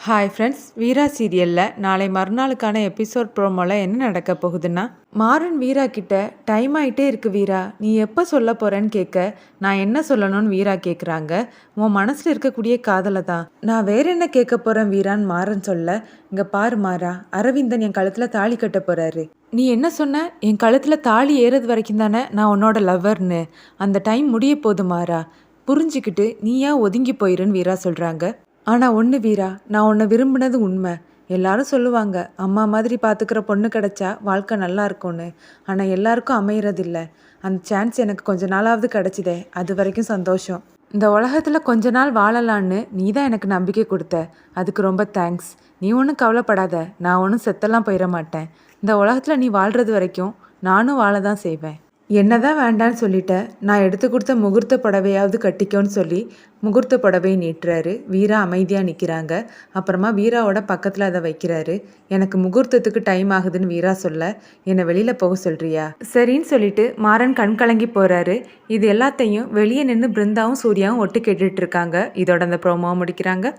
Hi friends, வீரா சீரியலில் நாளை மறுநாளுக்கான episode ப்ரோமோவில் என்ன நடக்க போகுதுன்னா, மாறன் வீரா கிட்ட டைம் ஆகிட்டே இருக்கு வீரா, நீ எப்போ சொல்ல போகிறேன்னு கேட்க, நான் என்ன சொல்லணும்னு வீரா கேட்குறாங்க. உன் மனசில் இருக்கக்கூடிய காதலை தான் நான் வேற என்ன கேட்க போகிறேன் வீரான்னு மாறன் சொல்ல, இங்கே பாரு மாறா, அரவிந்தன் என் கழுத்தில் தாலி கட்ட போகிறாரு. நீ என்ன சொன்ன? என் கழுத்தில் தாலி ஏறது வரைக்கும் தானே நான் உன்னோட லவ்வர்னு. அந்த டைம் முடிய போது மாறா, புரிஞ்சுக்கிட்டு நீயா ஒதுங்கி போயிருன்னு வீரா சொல்கிறாங்க. ஆனால் ஒன்று வீரா, நான் உன்னை விரும்பினது உண்மை. எல்லாரும் சொல்லுவாங்க, அம்மா மாதிரி பார்த்துக்கிற பொண்ணு கிடைச்சா வாழ்க்கை நல்லா இருக்கும்னு. ஆனால் எல்லாருக்கும் அமையறதில்ல. அந்த சான்ஸ் எனக்கு கொஞ்ச நாளாவது கிடைச்சிதே, அது வரைக்கும் சந்தோஷம். இந்த உலகத்தில் கொஞ்ச நாள் வாழலான்னு நீ தான் எனக்கு நம்பிக்கை கொடுத்த, அதுக்கு ரொம்ப தேங்க்ஸ். நீ ஒன்றும் கவலைப்படாத, நான் ஒன்றும் செத்தெல்லாம் போயிட மாட்டேன். இந்த உலகத்தில் நீ வாழ்கிறது வரைக்கும் நானும் வாழ தான் செய்வேன். என்னதான் வேண்டான்னு சொல்லிட்ட, நான் எடுத்து கொடுத்த முகூர்த்த புடவையாவது கட்டிக்கோன்னு சொல்லி முகூர்த்த புடவையை நீட்டுறாரு. வீரா அமைதியாக நிற்கிறாங்க. அப்புறமா வீராவோட பக்கத்தில் அதை வைக்கிறாரு. எனக்கு முகூர்த்தத்துக்கு டைம் ஆகுதுன்னு வீரா சொல்ல, என்னை வெளியில் போக சொல்கிறியா? சரின்னு சொல்லிட்டு மாறன் கண் கலங்கி போகிறாரு. இது எல்லாத்தையும் வெளியே நின்று பிருந்தாவும் சூர்யாவும் ஒட்டு கேட்டுட்டு இருக்காங்க. இதோட அந்த ப்ரோமோவை முடிக்கிறாங்க.